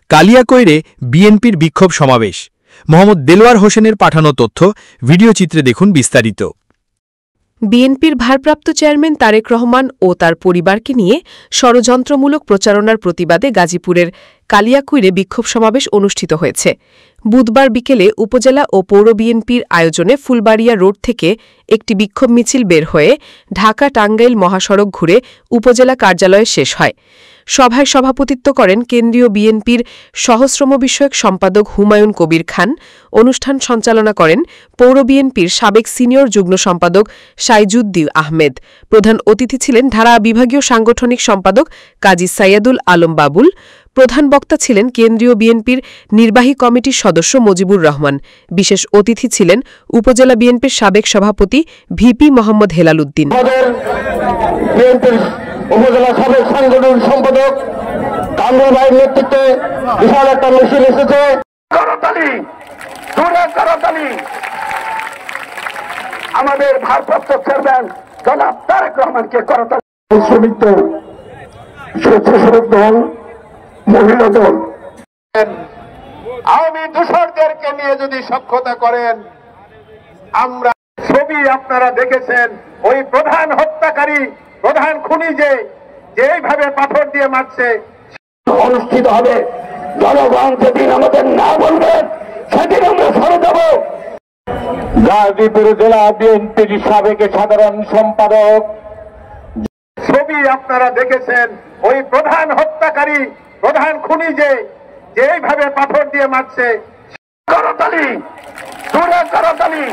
কালিয়াকৈরে বিএনপির বিক্ষোভ সমাবেশ। মোহাম্মদ দেলোয়ার হোসেনের পাঠানো তথ্য, ভিডিও চিত্রে দেখুন বিস্তারিত। বিএনপির ভারপ্রাপ্ত চেয়ারম্যান তারেক রহমান ও তার পরিবারকে নিয়ে ষড়যন্ত্রমূলক প্রচারণার প্রতিবাদে গাজীপুরের কালিয়াকৈরে বিক্ষোভ সমাবেশ অনুষ্ঠিত হয়েছে। বুধবার বিকেলে উপজেলা ও পৌর বিএনপির আয়োজনে ফুলবাড়িয়া রোড থেকে একটি বিক্ষোভ মিছিল বের হয়ে ঢাকা-টাঙ্গাইল মহাসড়ক ঘুরে উপজেলা কার্যালয়ে শেষ হয়। সভায় সভাপতিত্ব করেন কেন্দ্রীয় বিএনপির সহশ্রম বিষয়ক সম্পাদক হুমায়ুন কবির খান। অনুষ্ঠান সঞ্চালনা করেন পৌর বিএনপির সাবেক সিনিয়র যুগ্ম সম্পাদক সাইজুদ্দিন আহমেদ। প্রধান অতিথি ছিলেন ঢাকা বিভাগীয় সাংগঠনিক সম্পাদক কাজী সাইয়াদুল আলম বাবুল। প্রধান বক্তা ছিলেন কেন্দ্রীয় বিএনপির নির্বাহী কমিটির সদস্য মজিবুর রহমান। বিশেষ অতিথি ছিলেন উপজেলা বিএনপির সাবেক সভাপতি ভিপি মোহাম্মদ হেলাল উদ্দিন। উপজেলা সাবেক সাংগঠনিক সম্পাদক কামরুল ভাইয়ের নেতৃত্বে বিশাল একটা মিছিল এসেছে। আমাদের ভারপ্রাপ্ত চেয়ারম্যান জনাব তারেক রহমানকে করতালি। শ্রমিক দল, স্বেচ্ছাসেবক দল, মহিলা দল, আওয়ামী দূষরদেরকে নিয়ে যদি সখ্যতা করেন, আমরা ছবি আপনারা দেখেছেন, ওই প্রধান হত্যাকারী, প্রধান খুনি যেভাবে পাথর দিয়ে মারছে অনুষ্ঠিত হবে। জনগণ যেদিন আমাদের না বলবে সেদিন আমরা সরে যাব। গাজীপুর জেলা বিএনপির সাবেক সাধারণ সম্পাদক, ছবি আপনারা দেখেছেন, ওই প্রধান হত্যাকারী, প্রধান খুনি যেভাবে পাথর দিয়ে মারছে। করতালি, জোরে করতালি।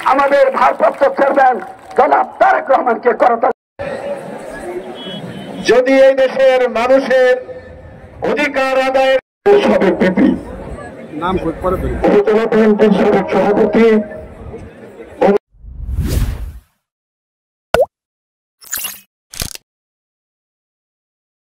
আমাদের ভারপ্রাপ্ত চেয়ারম্যান জনাব তারেক রহমানকে করতালি। যদি এই দেশের মানুষের অধিকার আদায়ের সাবেক বিপি উপজেলা বিএনপির সাবেক সভাপতি